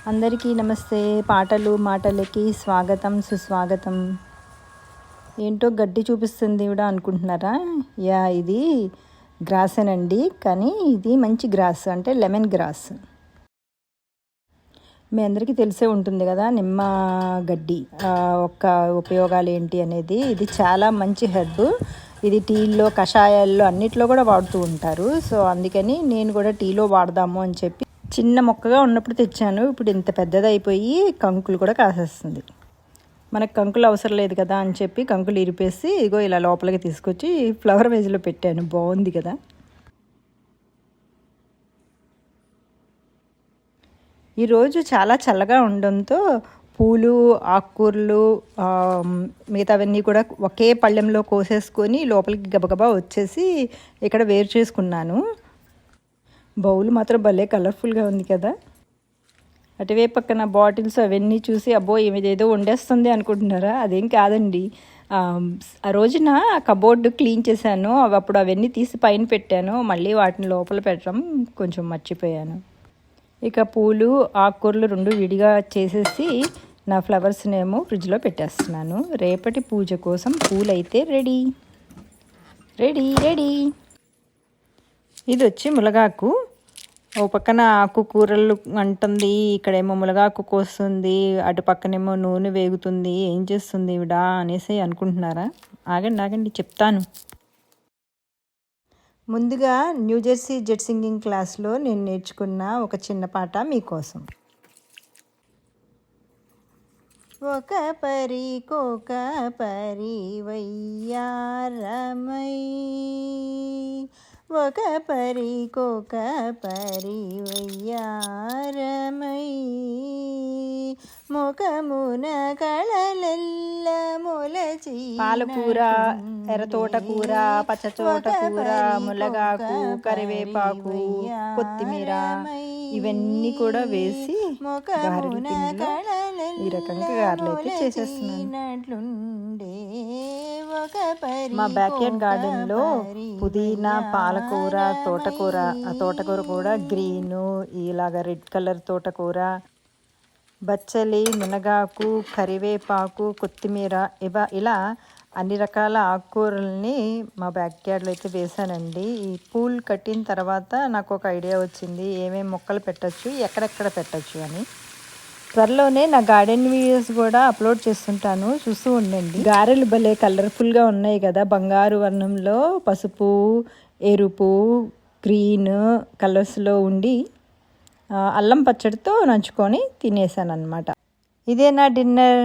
అందరికీ నమస్తే. పాటలు మాటలకి స్వాగతం సుస్వాగతం. ఏంటో గడ్డి చూపిస్తుంది కూడా అనుకుంటున్నారా? ఇది గ్రాసేనండి, కానీ ఇది మంచి గ్రాస్, అంటే లెమన్ గ్రాస్. మీ అందరికీ తెలిసే ఉంటుంది కదా నిమ్మ గడ్డి ఒక్క ఉపయోగాలు ఏంటి అనేది. ఇది చాలా మంచి హెర్బ్. ఇది టీల్లో, కషాయాల్లో అన్నిట్లో కూడా వాడుతూ ఉంటారు. సో అందుకని నేను కూడా టీలో వాడదాము అని చెప్పి చిన్న మొక్కగా ఉన్నప్పుడు తెచ్చాను. ఇప్పుడు ఇంత పెద్దదైపోయి కంకులు కూడా కాసేస్తుంది. మనకు కంకులు అవసరం లేదు కదా అని చెప్పి కంకులు ఇరిపేసి ఇగో ఇలా లోపలికి తీసుకొచ్చి ఫ్లవర్ వేజ్లో పెట్టాను. బాగుంది కదా. ఈరోజు చాలా చల్లగా ఉండడంతో పూలు, ఆకుకూరలు, మిగతావన్నీ కూడా ఒకే పళ్ళెంలో కోసేసుకొని లోపలికి గబగబా వచ్చేసి ఇక్కడ వేరు చేసుకున్నాను. బౌల్ మాత్రం భలే కలర్ఫుల్గా ఉంది కదా. అటువే పక్కన బాటిల్స్ అవన్నీ చూసి అబ్బో ఏదో వండేస్తుంది అనుకుంటున్నారా? అదేం కాదండి. ఆ రోజున కబోర్డు క్లీన్ చేశాను. అప్పుడు అవన్నీ తీసి పైన పెట్టాను. మళ్ళీ వాటిని లోపల పెట్టడం కొంచెం మర్చిపోయాను. ఇక పూలు, ఆకుకూరలు రెండు విడిగా చేసేసి నా ఫ్లవర్స్నేమో ఫ్రిడ్జ్లో పెట్టేస్తున్నాను. రేపటి పూజ కోసం పూలైతే రెడీ రెడీ రెడీ. ఇది వచ్చి ములగాకు. ఓ పక్కన ఆకుకూరలు అంటుంది, ఇక్కడేమో ములగాకు కోస్తుంది, అటు పక్కనేమో నూనె వేగుతుంది. ఏం చేస్తుంది ఇవిడ అనేసి అనుకుంటున్నారా? ఆగండి చెప్తాను. ముందుగా న్యూజెర్సీ జెట్ సింగింగ్ క్లాస్లో నేను నేర్చుకున్న ఒక చిన్న పాట మీకోసం. ఒక పరికొక పరివయ్యారమై, ఒక పరికొక పరివయ్యారమై, ముఖమున కళలెల్ల మొలచి పాలకూర, ఎర్రతోటకూర, పచ్చతోటకూర, ములగాకు, కరివేపాకు, కొత్తిమీర ఇవన్నీ కూడా వేసి గారెల పిండిలో ఈ రకంగా గారెలు అయితే చేసేస్తున్నాను. మా బ్యాక్యార్డ్ గార్డెన్లో పుదీనా, పాలకూర, తోటకూర, ఆ తోటకూర కూడా గ్రీను, ఇలాగ రెడ్ కలర్ తోటకూర, బచ్చలి, మునగాకు, కరివేపాకు, కొత్తిమీర ఇలా అన్ని రకాల ఆకుకూరల్ని మా బ్యాక్యార్డ్లో అయితే వేసానండి. ఈ పూలు కట్టిన తర్వాత నాకు ఒక ఐడియా వచ్చింది, ఏమేమి మొక్కలు పెట్టచ్చు, ఎక్కడెక్కడ పెట్టచ్చు అని. త్వరలోనే నా గార్డెన్ వీడియోస్ కూడా అప్లోడ్ చేస్తుంటాను, చూస్తూ ఉండండి. గారెలు భలే కలర్ఫుల్గా ఉన్నాయి కదా, బంగారు వర్ణంలో పసుపు, ఎరుపు, గ్రీన్ కలర్స్లో ఉండి అల్లం పచ్చడితో నంచుకొని తినేసాను అనమాట. ఇదే నా డిన్నర్.